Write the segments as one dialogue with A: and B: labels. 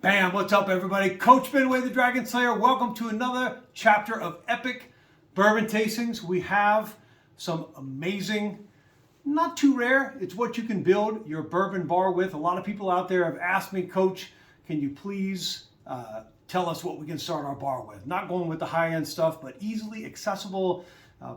A: Bam! What's up, everybody? Coach Midway, the Dragonslayer. Welcome to another chapter of epic bourbon tastings. We have some amazing, not too rare, it's what you can build your bourbon bar with. A lot of people out there have asked me, Coach, can you please tell us what we can start our bar with? Not going with the high-end stuff, but easily accessible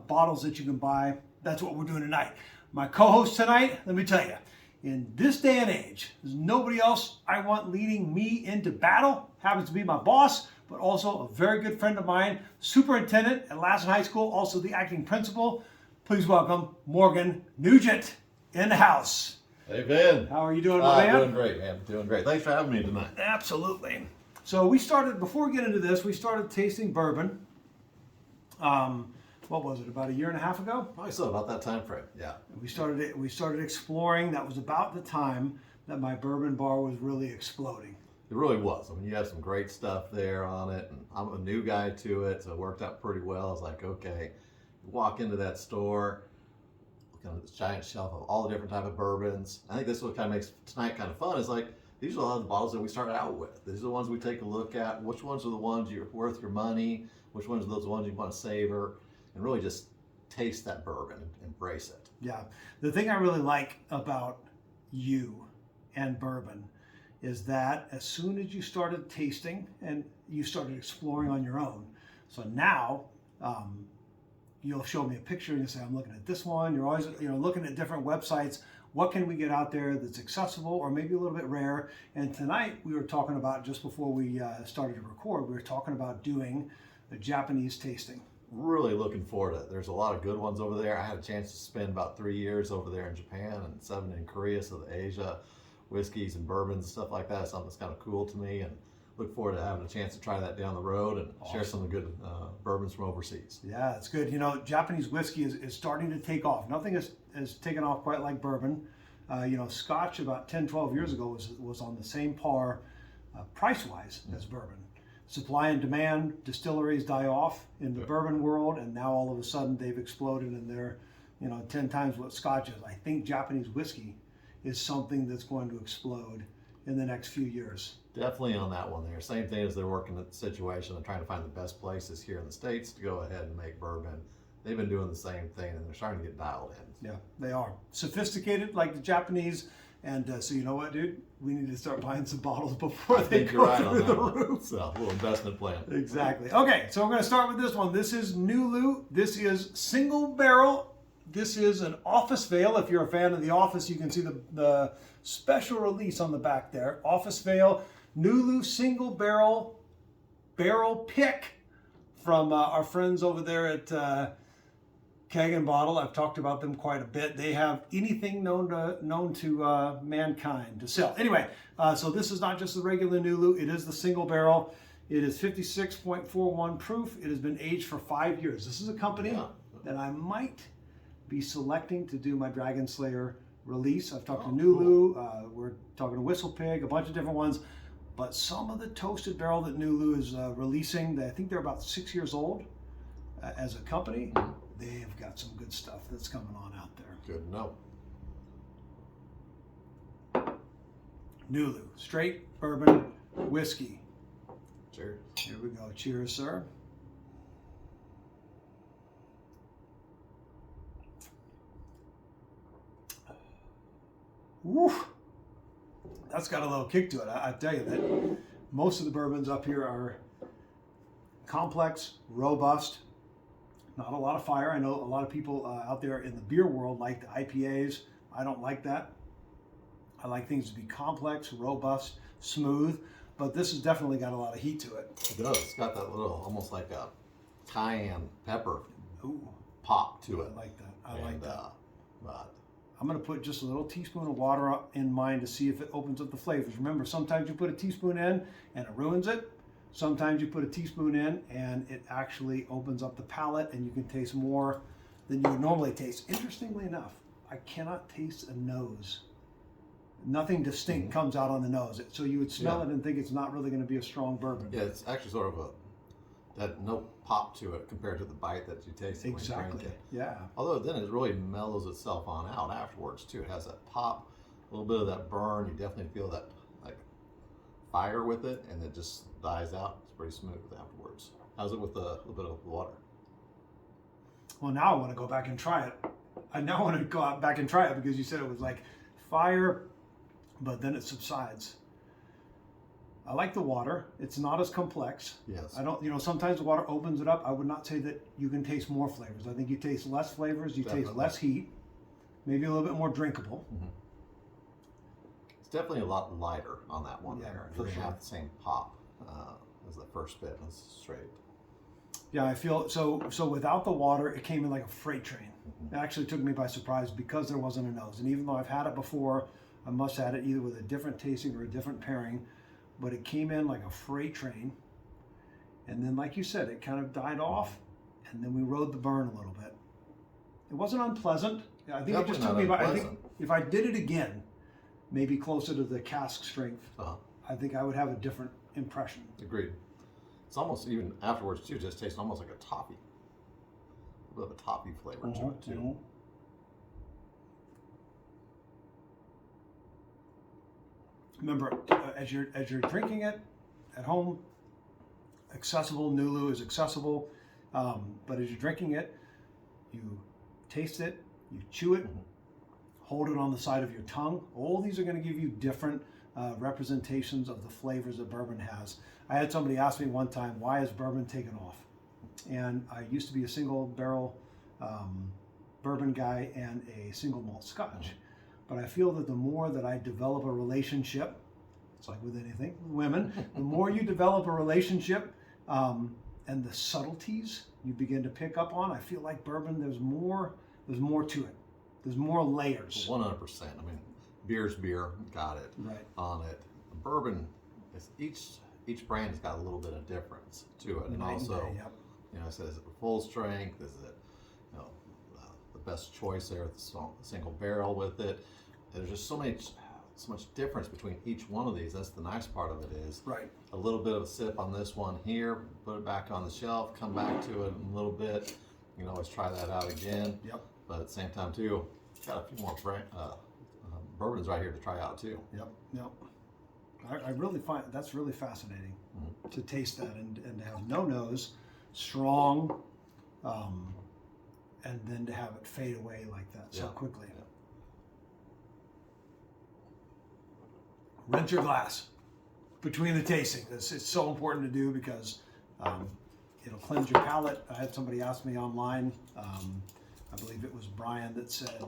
A: bottles that you can buy. That's what we're doing tonight. My co-host tonight, let me tell you, in this day and age, there's nobody else I want leading me into battle. Happens to be my boss, but also a very good friend of mine, superintendent at Lassen High School, also the acting principal. Please welcome Morgan Nugent in the house.
B: Hey, Ben.
A: How are you doing, my man?
B: Doing great, man. Doing great. Thanks for having me tonight.
A: Absolutely. So we started, before we get into this, we started tasting bourbon. What was it, about a year and a half ago?
B: Probably so, about that time frame, yeah.
A: We started exploring. That was about the time that my bourbon bar was really exploding.
B: It really was. I mean, you have some great stuff there on it, and I'm a new guy to it, so it worked out pretty well. I was like, okay, walk into that store, look at this giant shelf of all the different type of bourbons. I think this is what kind of makes tonight kind of fun, is like, these are a lot of the bottles that we started out with. These are the ones we take a look at. Which ones are the ones you're worth your money? Which ones are those ones you want to savor? And really just taste that bourbon and embrace it.
A: Yeah. The thing I really like about you and bourbon is that as soon as you started tasting and you started exploring on your own, so now you'll show me a picture and you say, I'm looking at this one. You're always looking at different websites. What can we get out there that's accessible or maybe a little bit rare? And tonight we were talking about, just before we started to record, we were talking about doing a Japanese tasting.
B: Really looking forward to it. There's a lot of good ones over there. I had a chance to spend about 3 years over there in Japan and 7 in Korea, so the Asia whiskeys and bourbons and stuff like that is something that's kind of cool to me, and look forward to having a chance to try that down the road and share some of the good bourbons from overseas.
A: Yeah, it's good. You know, Japanese whiskey is starting to take off. Nothing has taken off quite like bourbon. Scotch about 10, 12 years ago was on the same par price-wise as bourbon. Supply and demand, distilleries die off in the bourbon world, and now all of a sudden they've exploded and they're 10 times what Scotch is. I think Japanese whiskey is something that's going to explode in the next few years.
B: Definitely on that one there. Same thing as they're working at the situation and trying to find the best places here in the States to go ahead and make bourbon. They've been doing the same thing, and they're starting to get dialed in.
A: Yeah, they are. Sophisticated like the Japanese. And so you know what, dude? We need to start buying some bottles before they go through the roof.
B: So, a little investment plan.
A: Exactly. Okay, so we're going to start with this one. This is Nulu. This is single barrel. This is an Office Veil. If you're a fan of The Office, you can see the special release on the back there. Office Veil, Nulu single barrel pick from our friends over there at Keg and Bottle. I've talked about them quite a bit. They have anything known to mankind to sell. Anyway, so this is not just the regular Nulu. It is the single barrel. It is 56.41 proof. It has been aged for 5 years. This is a company that I might be selecting to do my Dragonslayer release. I've talked to Nulu. Cool. We're talking to Whistle Pig, a bunch of different ones. But some of the toasted barrel that Nulu is releasing, I think they're about 6 years old as a company. They've got some good stuff that's coming on out there.
B: Good to know.
A: Nulu, straight bourbon whiskey.
B: Cheers.
A: Here we go. Cheers, sir. Woo! That's got a little kick to it. I tell you that most of the bourbons up here are complex, robust. Not a lot of fire. I know a lot of people out there in the beer world like the IPAs. I don't like that. I like things to be complex, robust, smooth, but this has definitely got a lot of heat to it.
B: It does. It's got that little, almost like a cayenne pepper
A: Ooh,
B: pop to it.
A: I like that. I like that. But I'm going to put just a little teaspoon of water in mine to see if it opens up the flavors. Remember, sometimes you put a teaspoon in and it ruins it. Sometimes you put a teaspoon in and it actually opens up the palate and you can taste more than you would normally taste. Interestingly enough, I cannot taste a nose. Nothing distinct comes out on the nose. So you would smell it and think it's not really going to be a strong bourbon.
B: Yeah, it's actually sort of that no pop to it compared to the bite that you taste when you drink it.
A: Yeah.
B: Although then it really mellows itself on out afterwards too. It has that pop, a little bit of that burn. You definitely feel that like fire with it, and it just dies out. It's pretty smooth afterwards. How's it with a little bit of water?
A: Well, now I want to go back and try it. I now want to go out back and try it because you said it was like fire, but then it subsides. I like the water. It's not as complex.
B: Yes.
A: I don't, sometimes the water opens it up. I would not say that you can taste more flavors. I think you taste less flavors. You taste less heat. Maybe a little bit more drinkable.
B: Mm-hmm. It's definitely a lot lighter on that one there. It doesn't have the same pop as the first bit. It's straight.
A: Yeah, I feel so without the water, it came in like a freight train. It actually took me by surprise because there wasn't a nose. And even though I've had it before, I must have had it either with a different tasting or a different pairing, but it came in like a freight train. And then, like you said, it kind of died off, and then we rode the burn a little bit. It wasn't unpleasant. I think it just took me by, I think if I did it again, maybe closer to the cask strength, I think I would have a different impression.
B: Agreed. It's almost, even afterwards too, just tastes almost like a toffee. A bit of a toffee flavor to it too.
A: Remember, as you're drinking it at home, accessible. Nulu is accessible, but as you're drinking it, you taste it, you chew it, hold it on the side of your tongue. All these are going to give you different representations of the flavors that bourbon has. I had somebody ask me one time, why is bourbon taken off? And I used to be a single barrel bourbon guy and a single malt scotch. But I feel that the more that I develop a relationship, it's like with anything, with women, the more you develop a relationship and the subtleties you begin to pick up on, I feel like bourbon, there's more to it. There's more layers.
B: 100%. I mean, beer's beer, got it on it. Bourbon, is each brand has got a little bit of difference to it, and also, I said, is it full strength? Is it, the best choice there? The single barrel with it. There's just so much difference between each one of these. That's the nice part of it is a little bit of a sip on this one here, put it back on the shelf, come back to it in a little bit. You can always try that out again. But at the same time too, got a few more bourbons right here to try out too.
A: I really find that's really fascinating to taste that and to have no nose, strong, and then to have it fade away like that so quickly. Rinse your glass between the tasting. It's so important to do because it'll cleanse your palate. I had somebody ask me online, I believe it was Brian, that said,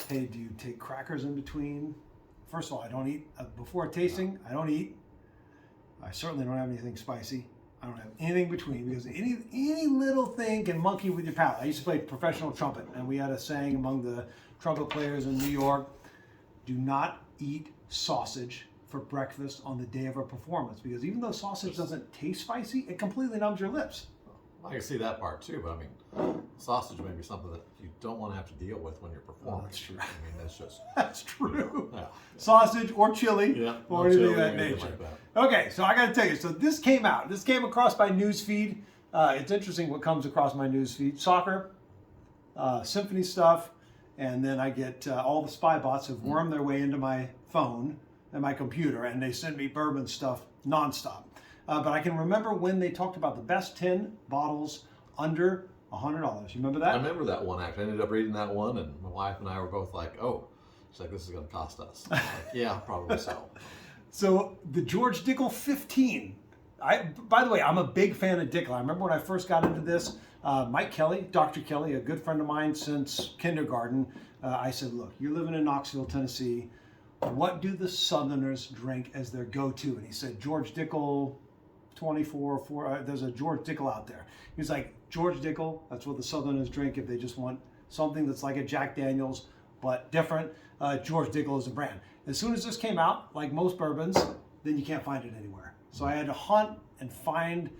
A: hey, do you take crackers in between? First of all, I don't eat. Before tasting, I don't eat. I certainly don't have anything spicy. I don't have anything between because any little thing can monkey with your palate. I used to play professional trumpet, and we had a saying among the trumpet players in New York, do not eat sausage for breakfast on the day of a performance, because even though sausage doesn't taste spicy, it completely numbs your lips.
B: I can see that part too, but I mean, sausage may be something that you don't want to have to deal with when you're performing.
A: That's true.
B: I mean, that's just...
A: That's true. Sausage or chili or anything of that nature. Like that. Okay, so I got to tell you, so this came out. This came across my news feed. It's interesting what comes across my news feed. Soccer, symphony stuff, and then I get all the spy bots have wormed their way into my phone and my computer, and they send me bourbon stuff nonstop. But I can remember when they talked about the best 10 bottles under $100. You remember that?
B: I remember that one, actually. I ended up reading that one, and my wife and I were both like, oh, she's like, this is going to cost us. I'm like, yeah, probably so.
A: So the George Dickel 15. By the way, I'm a big fan of Dickel. I remember when I first got into this, Mike Kelly, Dr. Kelly, a good friend of mine since kindergarten, I said, look, you're living in Knoxville, Tennessee. What do the Southerners drink as their go-to? And he said, George Dickel 24, there's a George Dickel out there. He's like, George Dickel, that's what the Southerners drink if they just want something that's like a Jack Daniels, but different. George Dickel is a brand. As soon as this came out, like most bourbons, then you can't find it anywhere. So I had to hunt and find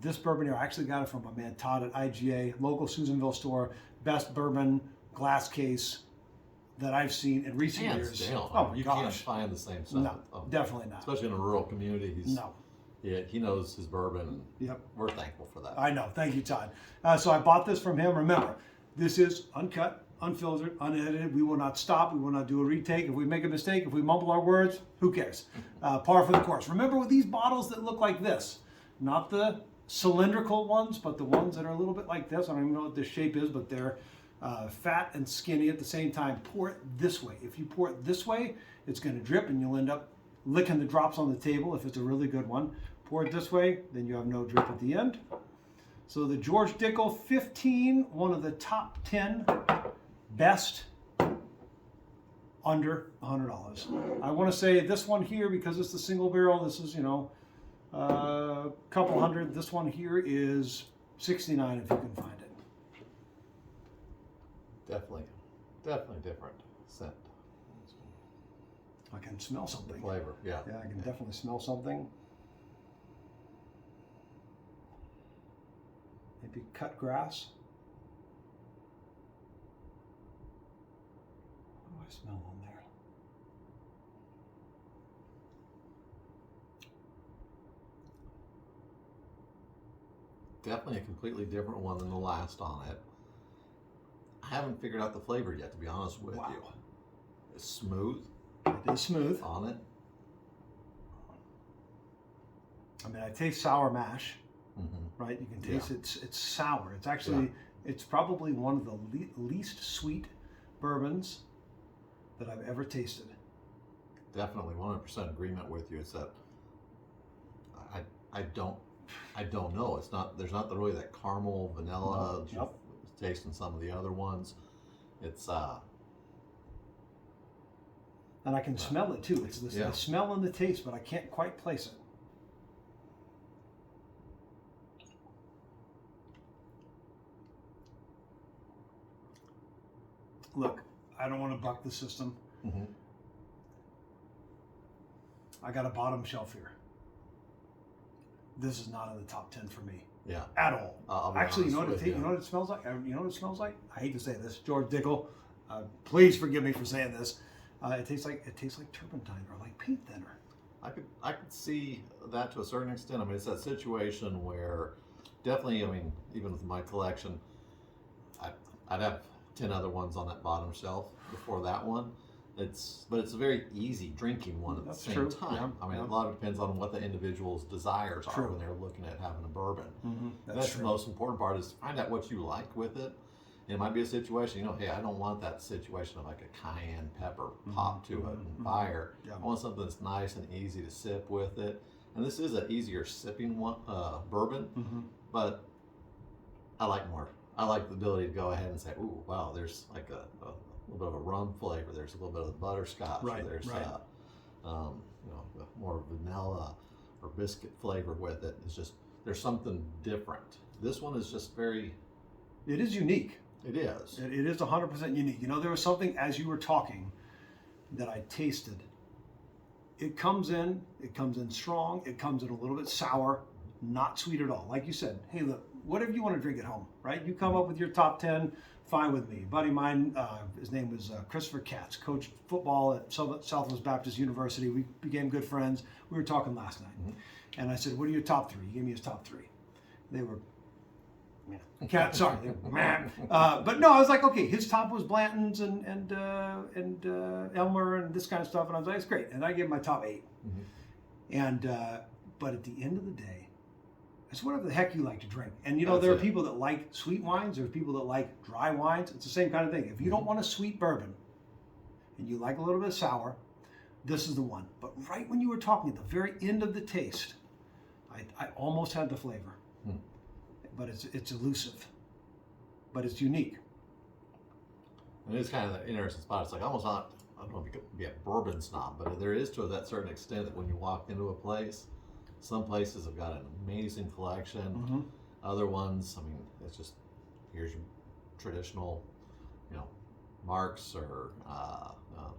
A: this bourbon here. I actually got it from my man Todd at IGA, local Susanville store, best bourbon glass case that I've seen in recent years.
B: Down.
A: Oh my
B: you
A: gosh.
B: can't find the same stuff.
A: No, definitely not.
B: Especially in a rural community. He knows his bourbon. And we're thankful for that.
A: I know. Thank you, Todd. So I bought this from him. Remember, this is uncut, unfiltered, unedited. We will not stop. We will not do a retake. If we make a mistake, if we mumble our words, who cares? Par for the course. Remember, with these bottles that look like this, not the cylindrical ones, but the ones that are a little bit like this. I don't even know what this shape is, but they're fat and skinny at the same time. Pour it this way. If you pour it this way, it's going to drip and you'll end up licking the drops on the table if it's a really good one. Pour it this way, then you have no drip at the end. So the George Dickel 15, one of the top 10 best under $100. I want to say this one here, because it's the single barrel, this is, you know, a couple hundred. This one here is $69 if you can find it.
B: Definitely different scent.
A: I can smell something.
B: The flavor, yeah.
A: Yeah, I can definitely smell something. Maybe cut grass. What do I smell on there?
B: Definitely a completely different one than the last on it. I haven't figured out the flavor yet, to be honest with you. It's smooth.
A: It is smooth.
B: On it.
A: I mean, I taste sour mash, right? You can taste it's sour. It's actually, it's probably one of the least sweet bourbons that I've ever tasted.
B: Definitely 100% agreement with you. It's that I don't know. It's not, there's not really that caramel, vanilla that you taste in some of the other ones. It's
A: and I can smell it too. It's the smell and the taste, but I can't quite place it. Look, I don't want to buck the system. I got a bottom shelf here. This is not in the top 10 for me.
B: Yeah.
A: At all. Actually, you know what
B: it
A: smells like? You know what it smells like? I hate to say this, George Dickel. Please forgive me for saying this. It tastes like turpentine or like paint thinner.
B: I could see that to a certain extent. I mean, it's that situation where definitely, I mean, even with my collection, I'd have 10 other ones on that bottom shelf before that one. But it's a very easy drinking one at the same time.
A: Yeah,
B: I mean, a lot of it depends on what the individual's desires are when they're looking at having a bourbon. That's the most important part, is find out what you like with it. It might be a situation, you know, hey, I don't want that situation of like a cayenne pepper pop to it and fire. I want something that's nice and easy to sip with it. And this is an easier sipping one, bourbon, but I like the ability to go ahead and say, ooh, wow, there's like a little bit of a rum flavor. There's a little bit of the butterscotch. There's you know, more vanilla or biscuit flavor with it. It's just, there's something different. This one is just very...
A: It is unique.
B: It is.
A: It is 100% unique. You know, there was something as you were talking that I tasted. It comes in strong. It comes in a little bit sour, not sweet at all. Like you said, hey, look, whatever you want to drink at home, right? You come up with your top 10, fine with me. A buddy of mine, his name was Christopher Katz, coached football at Southwest Baptist University. We became good friends. We were talking last night. And I said, what are your top 3? He gave me his top 3. They were, but no, I was like, okay, his top was Blanton's and Elmer and this kind of stuff. And I was like, it's great. And I gave him my top 8. And, but at the end of the day, it's whatever the heck you like to drink. And you know, there are people that like sweet wines. There's people that like dry wines. It's the same kind of thing. If you don't want a sweet bourbon and you like a little bit of sour, this is the one. But right when you were talking at the very end of the taste, I almost had the flavor. But it's elusive. But it's unique.
B: And it's kind of an interesting spot. It's like almost not, I don't know if you could be a bourbon snob, but there is to that certain extent that when you walk into a place, some places have got an amazing collection. Other ones, I mean, it's just, here's your traditional, you know, Marks or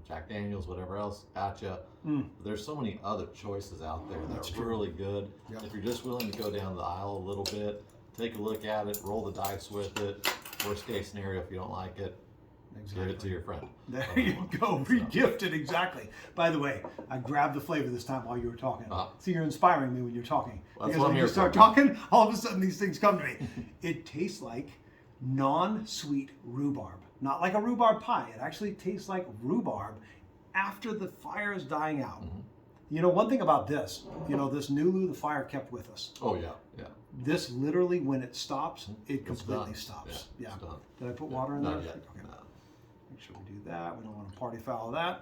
B: Jack Daniels, whatever else, gotcha. There's so many other choices out there that are really good. If you're just willing to go down the aisle a little bit, take a look at it, roll the dice with it. Worst case scenario, if you don't like it, give it to your friend.
A: There you go, re-gift it, exactly. By the way, I grabbed the flavor this time while you were talking. See, you're inspiring me when you're talking.
B: Well,
A: because when you start talking, all of a sudden these things come to me. It tastes like non-sweet rhubarb. not like a rhubarb pie. It actually tastes like rhubarb after the fire is dying out. You know, one thing about this, you know, this Nulu, the fire kept with us.
B: Oh yeah, yeah.
A: This literally, when it stops, it
B: It's
A: completely
B: done.
A: stops.
B: Yeah,
A: Yeah.
B: it's done.
A: Did I put water in
B: Not
A: there?
B: yet.
A: Okay.
B: No.
A: Make sure we do that. We don't want to party foul that.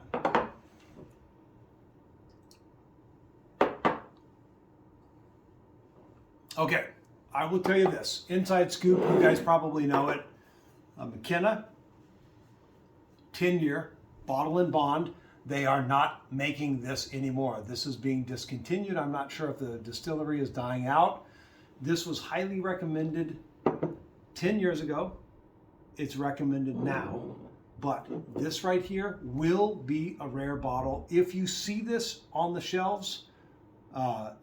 A: Okay, I will tell you this. Inside scoop, you guys probably know it. McKenna, 10-year, bottle and bond. They are not making this anymore. This is being discontinued. I'm not sure if the distillery is dying out. This was highly recommended 10 years ago. It's recommended now. But this right here will be a rare bottle. If you see this on the shelves,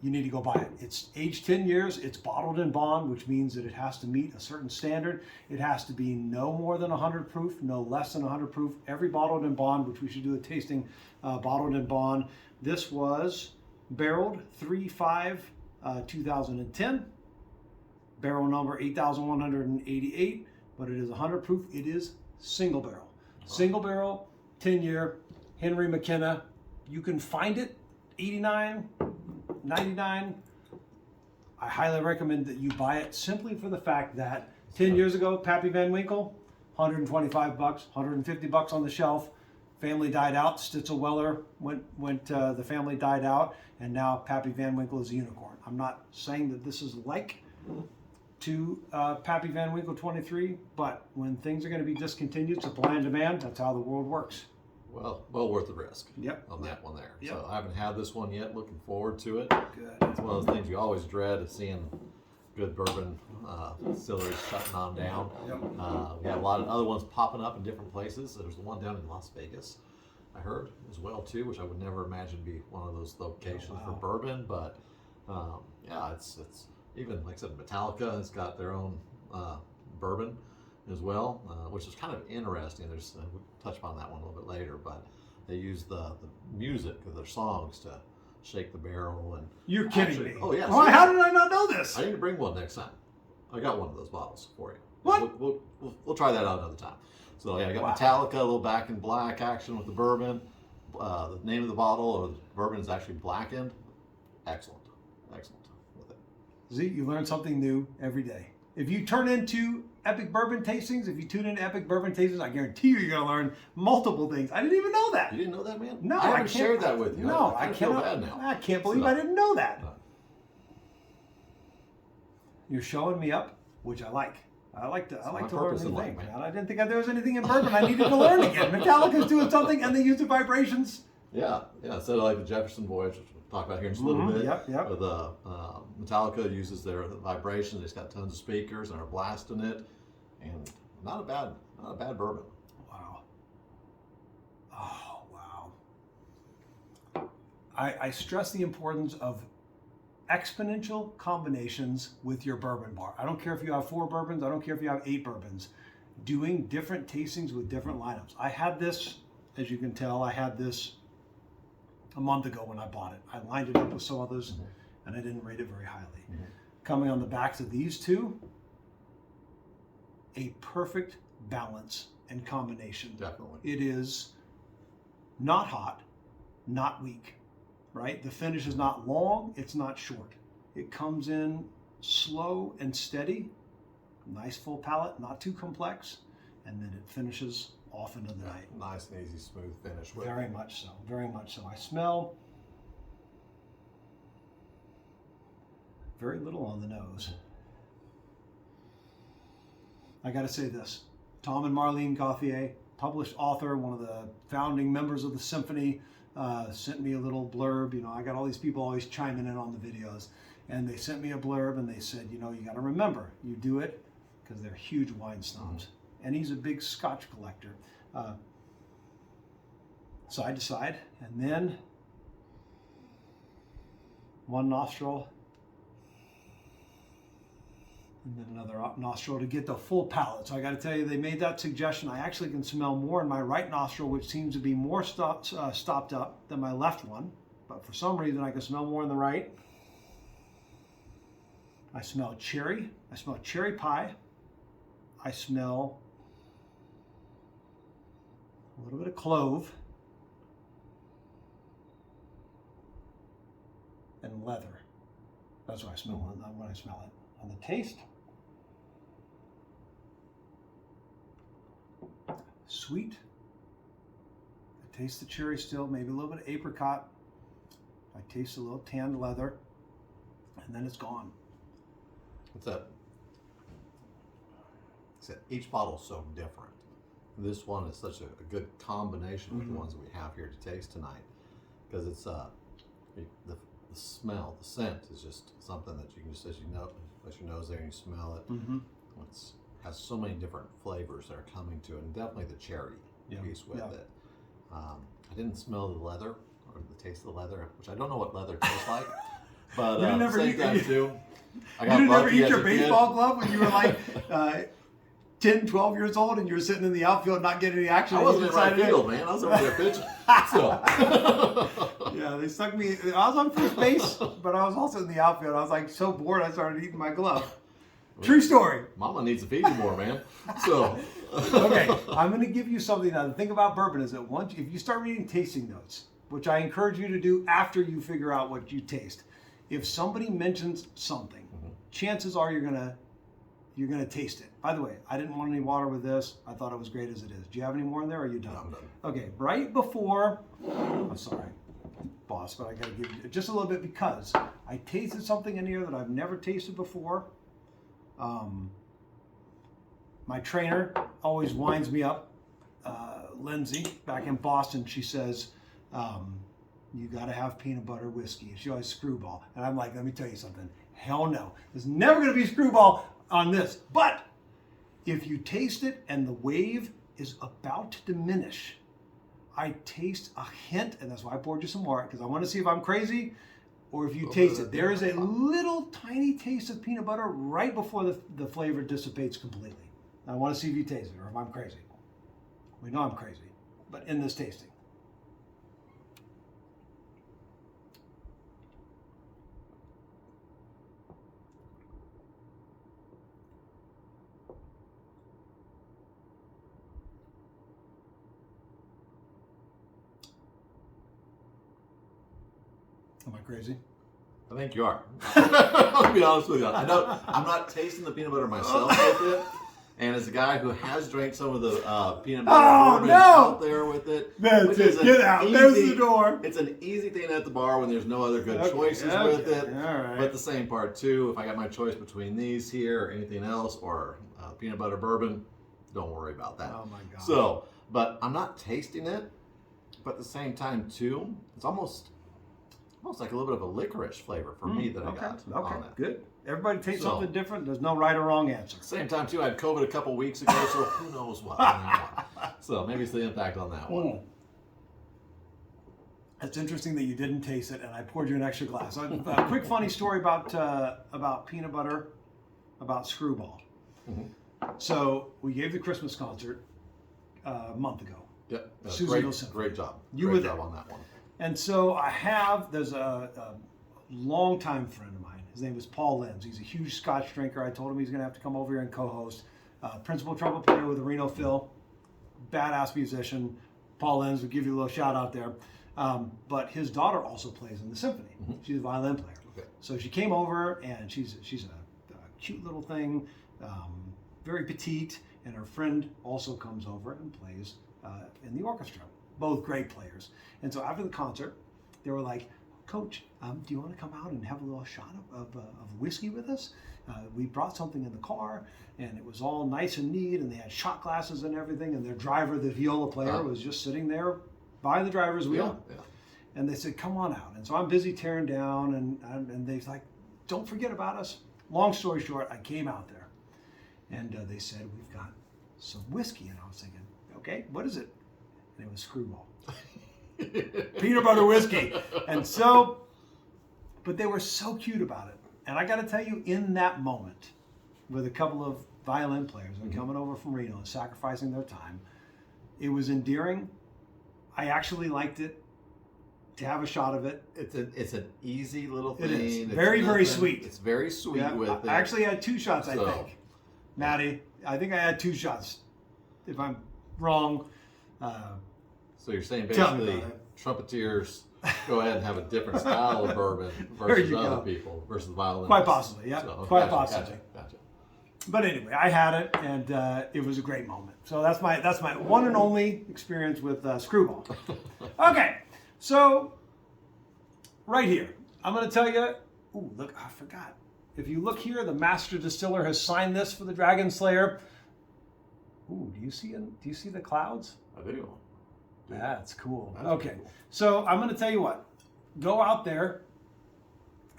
A: you need to go buy it. It's aged 10 years. It's bottled in bond, which means that it has to meet a certain standard. It has to be no more than 100 proof, no less than 100 proof. Every bottled in bond, which we should do a tasting, bottled in bond. This was barreled 3/5/2010. Barrel number 8,188, but it is 100 proof. It is single barrel. Single barrel, 10-year, Henry McKenna. You can find it, 89, 99. I highly recommend that you buy it simply for the fact that 10 years ago, Pappy Van Winkle, $125, $150 on the shelf. Family died out. Stitzel-Weller the family died out, and now Pappy Van Winkle is a unicorn. I'm not saying that this is like to Pappy Van Winkle 23, but when things are going to be discontinued, supply and demand, that's how the world works.
B: Well worth the risk.
A: Yep.
B: On that one there.
A: Yep.
B: So I haven't had this one yet. Looking forward to it.
A: Good.
B: It's one of those things you always dread of seeing good bourbon distilleries shutting on down.
A: Yep.
B: We have a lot of other ones popping up in different places. There's the one down in Las Vegas, I heard as well too, which I would never imagine be one of those locations for bourbon. But yeah, it's even like I said, Metallica has got their own bourbon as well, which is kind of interesting. There's we'll touch upon that one a little bit later, but they use the music of their songs to shake the barrel. And
A: You're kidding me.
B: Oh yeah.
A: Well, how did I not know this?
B: I need to bring one next time. I got one of those bottles for you.
A: What?
B: We'll try that out another time. So yeah, I got
A: Wow.
B: Metallica, a little back in black action with the bourbon. The name of the bottle or the bourbon is actually blackened. Excellent with it.
A: See, you learn something new every day. If you turn into Epic Bourbon Tastings, if you tune into Epic Bourbon Tastings, I guarantee you're going to learn multiple things. I didn't even know that.
B: You didn't know that, man?
A: No,
B: I haven't shared that with you.
A: No,
B: I
A: I
B: feel
A: cannot.
B: bad now.
A: I can't believe
B: So-
A: I didn't know that.
B: No.
A: You're showing me up, which I like. I like to
B: my
A: learn
B: purpose
A: new
B: in life,
A: things.
B: man.
A: Man. I didn't think there was anything in bourbon I needed to learn again. Metallica's doing something, and they use the vibrations.
B: Yeah. So like the Jefferson Voyage, which we'll talk about here in just a little bit.
A: Yep.
B: But the Metallica uses their vibrations. It's got tons of speakers and are blasting it, and not a bad bourbon.
A: Wow. Oh, wow. I stress the importance of exponential combinations with your bourbon bar. I don't care if you have 4 bourbons. I don't care if you have 8 bourbons. Doing different tastings with different lineups. I had this, as you can tell, I had this a month ago when I bought it. I lined it up with some others, and I didn't rate it very highly. Coming on the backs of these two, a perfect balance and combination.
B: Definitely.
A: It is not hot, not weak, right? The finish is not long, it's not short. It comes in slow and steady, nice full palate, not too complex, and then it finishes off into the night.
B: Nice and easy, smooth finish with
A: Very much so, very much so. I smell very little on the nose. I got to say this, Tom and Marlene Gauthier, published author, one of the founding members of the symphony, sent me a little blurb. You know, I got all these people always chiming in on the videos, and they sent me a blurb and they said, you know, you got to remember, you do it because they're huge wine snobs. And he's a big Scotch collector. So I decide, and then one nostril, and then another nostril to get the full palate. So I got to tell you, they made that suggestion. I actually can smell more in my right nostril, which seems to be more stopped up than my left one. But for some reason, I can smell more in the right. I smell cherry. I smell cherry pie. I smell a little bit of clove, and leather. That's what I smell it, not when I smell it. On the taste, sweet. I taste the cherry still, maybe a little bit of apricot. I taste a little tanned leather, and then it's gone.
B: It's that. Each bottle is so different. This one is such a good combination with the ones that we have here to taste tonight, because it's the smell, the scent is just something that you can just, as your nose there and you smell it. It has so many different flavors that are coming to it, and definitely the cherry piece with it. I didn't smell the leather or the taste of the leather, which I don't know what leather tastes like, but same time too.
A: You didn't ever eat your baseball glove when you were like 10, 12 years old and you were sitting in the outfield not getting any action?
B: I wasn't in right field, man. I was over there pitching.
A: Yeah, they stuck me. I was on first base, but I was also in the outfield. I was like so bored, I started eating my glove. True story.
B: Mama needs to feed you more, man. So.
A: Okay, I'm going to give you something now. The thing about bourbon is that if you start reading tasting notes, which I encourage you to do after you figure out what you taste, if somebody mentions something, chances are you're gonna taste it. By the way, I didn't want any water with this. I thought it was great as it is. Do you have any more in there, or are you done?
B: No, I'm done.
A: Okay, right before, I'm sorry, boss, but I gotta give you just a little bit because I tasted something in here that I've never tasted before. My trainer always winds me up, Lindsay, back in Boston. She says, you gotta have peanut butter whiskey. She always screwball. And I'm like, let me tell you something. Hell no. There's never gonna be screwball on this. But if you taste it and the wave is about to diminish, I taste a hint, and that's why I poured you some more, because I want to see if I'm crazy or if you taste it. There is a little tiny taste of peanut butter right before the flavor dissipates completely. I want to see if you taste it or if I'm crazy. We know I'm crazy, but in this tasting. Am I crazy?
B: I think you are. I'll be honest with you. I'm not tasting the peanut butter myself with it. And as a guy who has drank some of the peanut butter bourbon out there with it,
A: that's it. Get out. There's the door.
B: It's an easy thing at the bar when there's no other good choices with it.
A: All right.
B: But the same part too, if I got my choice between these here or anything else or peanut butter bourbon, don't worry about that.
A: Oh my God.
B: So, but I'm not tasting it. But at the same time too, it's almost like a little bit of a licorice flavor for me that I got on it.
A: Good. Everybody tastes something different. There's no right or wrong answer.
B: Same time too, I had COVID a couple weeks ago, so who knows what. So maybe it's the impact on that one.
A: It's interesting that you didn't taste it, and I poured you an extra glass. A quick funny story about peanut butter, about screwball. So we gave the Christmas concert a month ago.
B: Yep, great job. Great job on that one.
A: And so there's a longtime friend of mine. His name is Paul Lenz. He's a huge Scotch drinker. I told him he's going to have to come over here and co-host. Principal trumpet player with the Reno Phil. Badass musician. Paul Lenz, will give you a little shout out there. But his daughter also plays in the symphony. She's a violin player.
B: Okay.
A: So she came over, and she's a cute little thing, very petite. And her friend also comes over and plays in the orchestra. Both great players. And so after the concert, they were like, Coach, do you want to come out and have a little shot of whiskey with us? We brought something in the car, and it was all nice and neat, and they had shot glasses and everything, and their driver, the viola player, was just sitting there by the driver's wheel.
B: Yeah.
A: And they said, come on out. And so I'm busy tearing down, and they're like, don't forget about us. Long story short, I came out there, and they said, we've got some whiskey. And I was thinking, okay, what is it? And it was Screwball. Peanut butter whiskey. And so, but they were so cute about it. And I got to tell you, in that moment, with a couple of violin players and coming over from Reno and sacrificing their time, it was endearing. I actually liked it, to have a shot of it.
B: It's an easy little thing.
A: It is.
B: It's
A: Very sweet.
B: It's very sweet with it.
A: I actually had 2 shots, I think. Maddie, I think I had 2 shots. If I'm wrong,
B: So you're saying
A: Tell me
B: basically
A: about it.
B: trumpeters go ahead and have a different style of bourbon versus other people versus violinists.
A: Quite possibly, yeah.
B: So,
A: Quite
B: gotcha,
A: possibly.
B: Gotcha.
A: But anyway, I had it, and it was a great moment. So that's my one and only experience with Screwball. Okay, so right here, I'm going to tell you. Ooh, look, I forgot. If you look here, the master distiller has signed this for the Dragonslayer. Ooh, do you see the clouds?
B: I do.
A: That's cool.
B: That's
A: okay,
B: cool.
A: so I'm going to tell you what. Go out there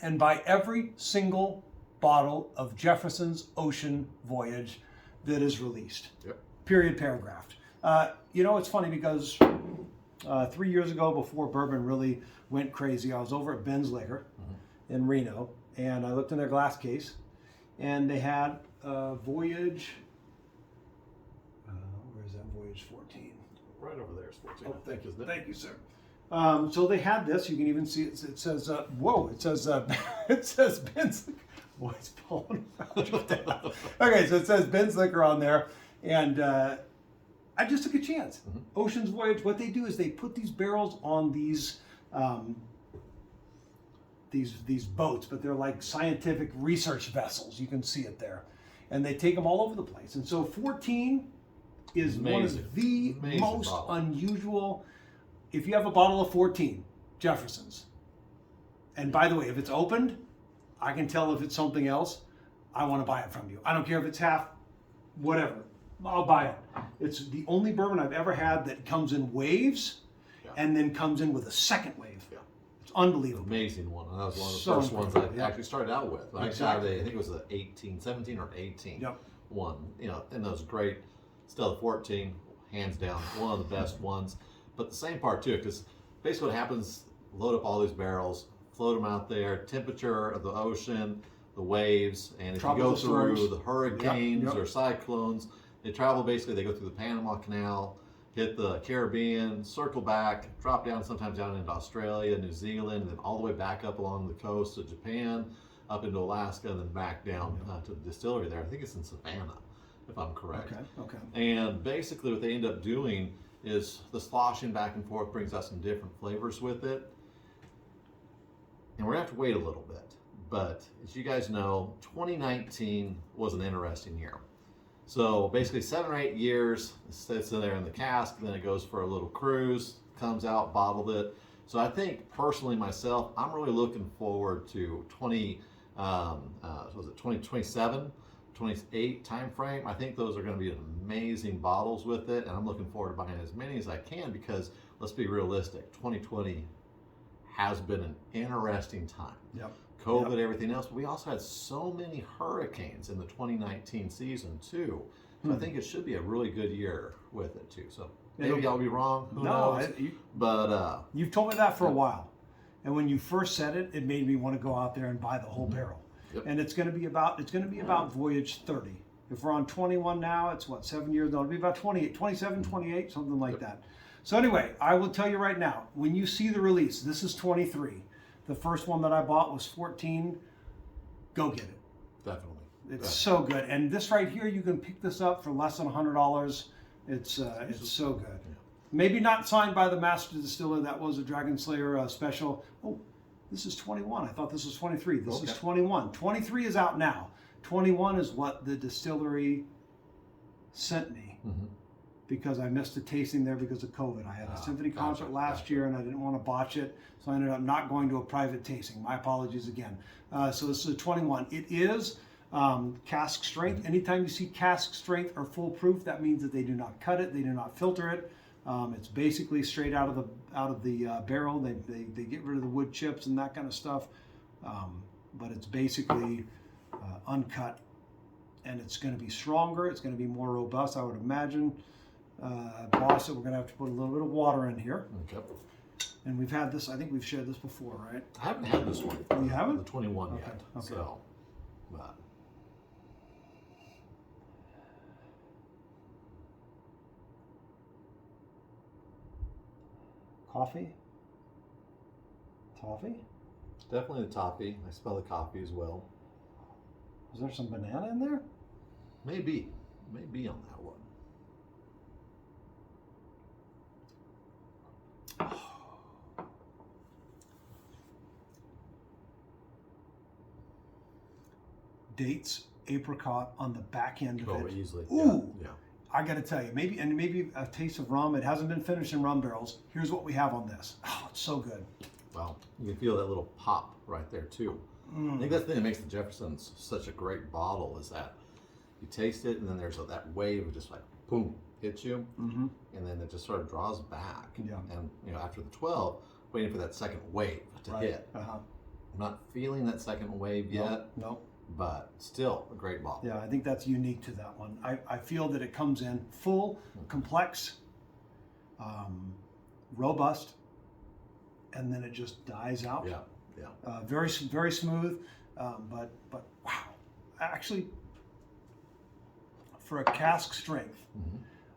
A: and buy every single bottle of Jefferson's Ocean Voyage that is released.
B: Yep.
A: Period, paragraphed. It's funny because 3 years ago, before bourbon really went crazy, I was over at Ben's Liquor in Reno, and I looked in their glass case, and they had Voyage. Where is that Voyage 14?
B: Right over there is 14.
A: Oh,
B: I think, isn't it?
A: Thank you, sir. So they had this. You can even see it. It says, "Whoa!" It says, "It says Ben's." Boy, it's pulling down. Okay, so it says Ben's Liquor on there, and I just took a chance. Ocean's Voyage. What they do is they put these barrels on these boats, but they're like scientific research vessels. You can see it there, and they take them all over the place. And so 14 is one of the most unusual. If you have a bottle of 14 Jeffersons, and by the way, if it's opened, I can tell if it's something else. I want to buy it from you. I don't care if it's half, whatever. I'll buy it. It's the only bourbon I've ever had that comes in waves, and then comes in with a second wave.
B: Yeah.
A: It's unbelievable.
B: Amazing one. And that was one of the
A: So
B: first ones I actually started out with.
A: Exactly.
B: I think it was the 17 or 18
A: Yep.
B: one. And those great. Still, the 14, hands down, one of the best ones. But the same part too, because basically what happens, load up all these barrels, float them out there, temperature of the ocean, the waves, and if you go through the hurricanes or cyclones, they travel basically, they go through the Panama Canal, hit the Caribbean, circle back, drop down sometimes down into Australia, New Zealand, and then all the way back up along the coast of Japan, up into Alaska, and then back down to the distillery there. I think it's in Savannah, if I'm correct.
A: Okay.
B: And basically what they end up doing is the sloshing back and forth brings out some different flavors with it. And we're gonna have to wait a little bit. But as you guys know, 2019 was an interesting year. So basically 7 or 8 years, it sits in there in the cask, then it goes for a little cruise, comes out, bottled it. So I think personally myself, I'm really looking forward to 2027, 28 time frame. I think those are going to be amazing bottles with it, and I'm looking forward to buying as many as I can because let's be realistic, 2020 has been an interesting time.
A: Yep.
B: COVID, everything else, but we also had so many hurricanes in the 2019 season too. So I think it should be a really good year with it too. So maybe I'll be wrong. Who knows? But
A: you've told me that for a while, and when you first said it, it made me want to go out there and buy the whole barrel.
B: Yep.
A: And it's going to be about Voyage 30. If we're on 21 now, it's what, 7 years? No, it'll be about 28, 27, 28, something like that. So anyway, I will tell you right now, when you see the release, this is 23. The first one that I bought was 14. Go get it.
B: definitely.
A: It's so good. And this right here, you can pick this up for less than $100. It's so good.
B: Yeah.
A: Maybe not signed by the master distiller. That was a Dragonslayer special. Oh, this is 21. I thought this was 23. This is 21. 23 is out now. 21 is what the distillery sent me because I missed a tasting there because of COVID. I had a symphony concert last year and I didn't want to botch it, so I ended up not going to a private tasting. My apologies again. So this is a 21. It is cask strength. Anytime you see cask strength or full proof, that means that they do not cut it, they do not filter it. It's basically straight out of the barrel. They get rid of the wood chips and that kind of stuff, but it's basically uncut, and it's going to be stronger. It's going to be more robust, I would imagine. Boss, we're going to have to put a little bit of water in here.
B: Okay.
A: And we've had this. I think we've shared this before, right?
B: I haven't had this one.
A: You haven't?
B: The 21 yet.
A: Okay.
B: So, but
A: Coffee? Toffee?
B: definitely the toffee. I smell the coffee as well.
A: Is there some banana in there?
B: Maybe on that one.
A: dates, apricot on the back end of
B: Oh,
A: it.
B: easily.
A: Ooh.
B: Yeah.
A: I got to tell you, maybe a taste of rum. It hasn't been finished in rum barrels. Here's what we have on this. Oh, it's so good.
B: Well, you can feel that little pop right there too. I think that's the thing that makes the Jeffersons such a great bottle is that you taste it and then there's that wave of just like boom hits you, and then it just sort of draws back.
A: Yeah.
B: And after the 12, waiting for that second wave to hit. I'm not feeling that second wave yet.
A: No.
B: But still a great bottle.
A: Yeah, I think that's unique to that one. I feel that it comes in full, complex, robust, and then it just dies out.
B: Yeah.
A: Very smooth, but wow. Actually, for a cask strength,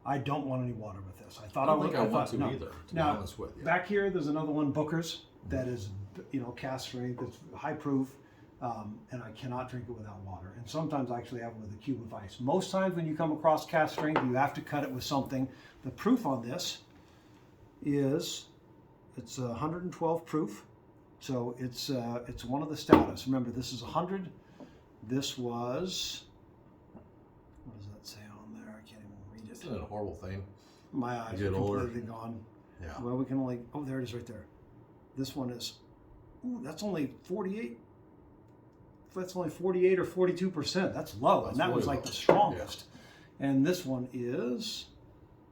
A: I don't want any water with this. I thought
B: I don't think I want to
A: no.
B: either, to be
A: Now,
B: honest with you.
A: back here, there's another one, Booker's, that is cask strength. It's high proof. And I cannot drink it without water. And sometimes I actually have it with a cube of ice. Most times when you come across cask strength, you have to cut it with something. The proof on this is, it's 112 proof. So it's one of the stoutest. Remember, this is 100. This was, what does that say on there? I can't even read it.
B: Isn't it a horrible thing?
A: My eyes are completely gone. Yeah. Well, we can only, oh, there it is right there. This one is, ooh, that's only 48. That's only 48 or 42%. That's low, and that was like the strongest. Yeah. And this one is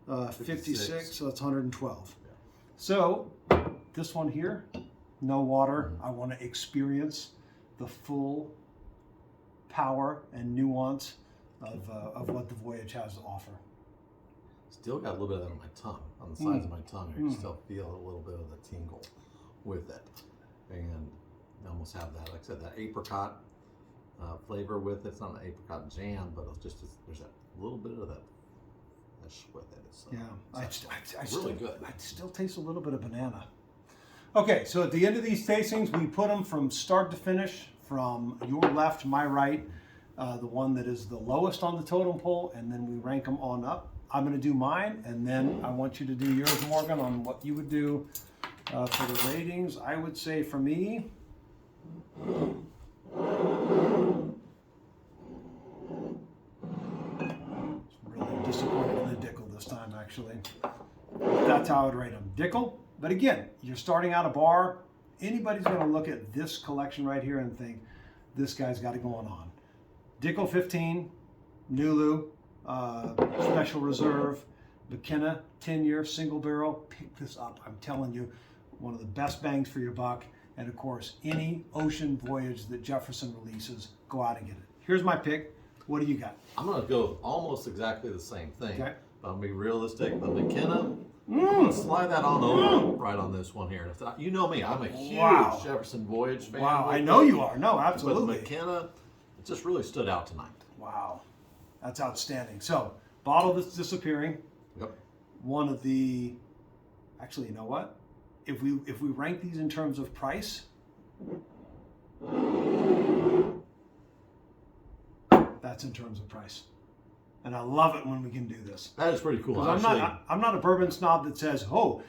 A: 56, so that's 112. Yeah. So this one here, no water. I want to experience the full power and nuance of what the Voyage has to offer.
B: Still got a little bit of that on my tongue, on the sides of my tongue. I can still feel a little bit of the tingle with it, and I almost have that, like I said, that apricot flavor with it. It's not an apricot jam, but it's just there's that little bit of that fish with it. It's,
A: I
B: really good.
A: I still taste a little bit of banana. Okay, so at the end of these tastings, we put them from start to finish, from your left, my right, the one that is the lowest on the totem pole, and then we rank them on up. I'm going to do mine, and then I want you to do yours, Morgan, on what you would do for the ratings. I would say for me, really disappointed in the Dickel this time, actually. That's how I would rate them. Dickel, but again, you're starting out a bar. Anybody's going to look at this collection right here and think, this guy's got it going on. Dickel 15, Nulu, Special Reserve, McKenna 10-year single barrel. Pick this up. I'm telling you, one of the best bangs for your buck. And of course, any ocean voyage that Jefferson releases, go out and get it. Here's my pick. What do you got?
B: I'm going to go with almost exactly the same thing.
A: Okay.
B: But I'm going to be realistic. The McKenna, I'm going to slide that on over right on this one here. You know me. I'm a huge Jefferson Voyage fan.
A: Wow, I know you are. No, absolutely.
B: But McKenna, it just really stood out tonight.
A: Wow. That's outstanding. So, bottle that's disappearing.
B: Yep.
A: One of the, actually, you know what? If we rank these in terms of price, that's in terms of price. And I love it when we can do this.
B: That is pretty cool.
A: I'm not a bourbon snob that says, oh,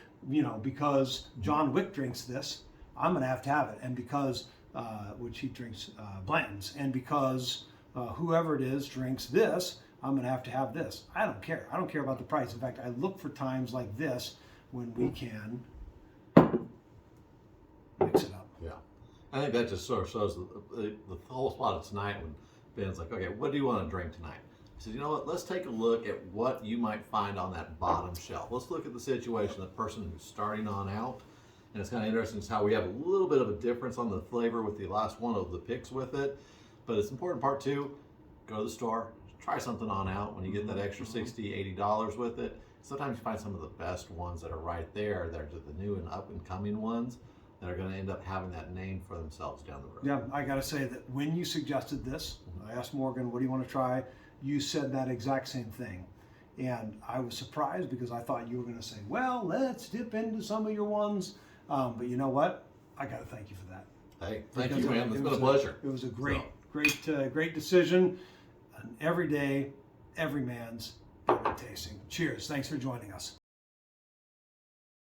A: because John Wick drinks this, I'm going to have it. And because, which he drinks Blanton's, and because whoever it is drinks this, I'm going to have this. I don't care. I don't care about the price. In fact, I look for times like this when we can mix it up.
B: Yeah. I think that just sort of shows the whole spot of tonight when Ben's like, okay, what do you want to drink tonight? I said, you know what, let's take a look at what you might find on that bottom shelf. Let's look at the situation, the person who's starting on out. And it's kind of interesting how we have a little bit of a difference on the flavor with the last one of the picks with it. But it's important part two, go to the store, try something on out. When you get that extra $60, $80 with it, sometimes you find some of the best ones that are right there. They're the new and up and coming ones that are going to end up having that name for themselves down the road.
A: Yeah, I got to say that when you suggested this, I asked Morgan, what do you want to try? You said that exact same thing. And I was surprised because I thought you were going to say, well, let's dip into some of your ones. But you know what? I got to thank you for that.
B: Hey, thank you, man. It's been a pleasure.
A: It was a great decision. An every day, every man's bourbon tasting. Cheers. Thanks for joining us.